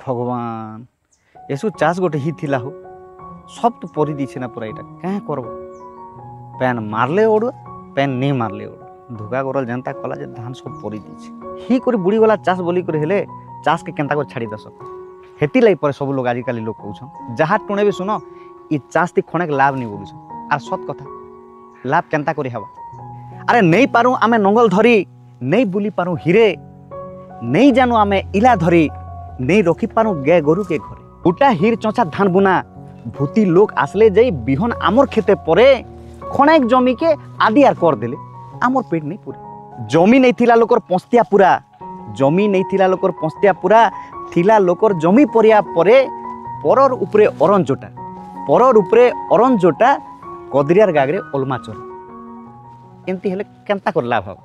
भगवान एसु चाष गोटे ही थिला हो सब तो परी दीछे ना पूरा यहाँ क्या करब पैन मारले ओडुआ पैन नहीं मारले ओडुआ धुका करल जनता कला जे धान सब परी दीछे ही कर बुड़ी वाला चाष बोली कर हेले चाष के केंता कर छाड़ी दस हेती लाई पर सब लोग आजिकल लोग कहछन जहाँ टुणे भी सुनो ये चाष ती खणेक लाभ नहीं बोलुछन आर सत कथा लाभ केंता करी हवा अरे नहीं पारू आमे नंगल धरी नहीं बुली पारू हिरे नहीं जानू आमे इला धरी नहीं रखी पारू गे गोरु के घरे उटा हिर चौचा धान बुना भूती लोग आसले जाई बिहन आमर खेते परे खणेक जमी के आदि आर कर देले आमर पेट नहीं पूरे जमी नहीं थिला लोकर पस्तिया पूरा जमी नहीं थिला लोकर पस्तिया पूरा थिला लोकर जमी परिया परे परर उपरे अरंजोटा परर उपरे अरंजोटा कदरियार गागरे ओलमा चल एमती हेले केंता कर लाभ हवा।